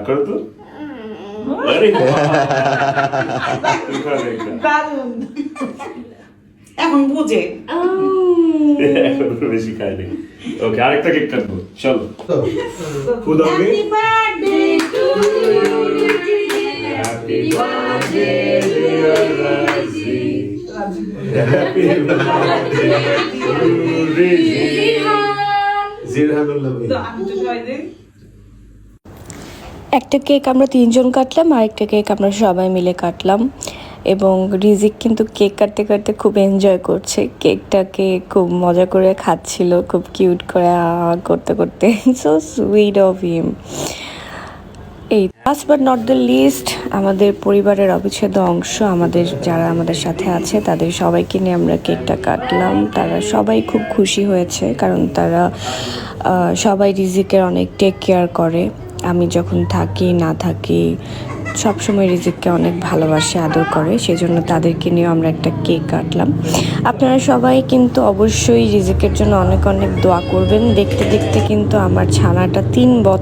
করো তো আরে দারুণ এখন বুঝে এখন বেশি খাই নাই ওকে আরেকটা কেক কাটবো চলো খুদ হবে happy birthday to happy birthday dear রাজি হ্যাপি বার্থডে টু রিজি জিরহানুল্লাহ ভাই আমি তো খাই দেই একটা কেক আমরা 3 জন কাটলাম আর একটা কেক আমরা সবাই মিলে কাটলাম এবং রিজিক কিন্তু কেক কাটতে কাটতে খুব এনজয় করছে কেকটাকে খুব মজা করে খাচ্ছিল খুব কিউট করে করতে করতে সো সুইট অফ হিম এই last but not the least আমাদের পরিবারের অবিচ্ছেদ্য অংশ আমাদের যারা আমাদের সাথে আছে তাদের সবাইকে নিয়ে আমরা কেকটা কাটলাম তারা সবাই খুব খুশি হয়েছে কারণ তারা সবাই রিজিকের অনেক টেক কেয়ার করে আমি যখন থাকি না থাকি সবসময় রিজিককে অনেক ভালোবাসে আদর করে সেজন্য তাদেরকে নিয়েও আমরা একটা কেক কাটলাম আপনারা সবাই কিন্তু অবশ্যই রিজিকের জন্য অনেক অনেক দোয়া করবেন দেখতে দেখতে কিন্তু আমার ছানাটা 3 বছর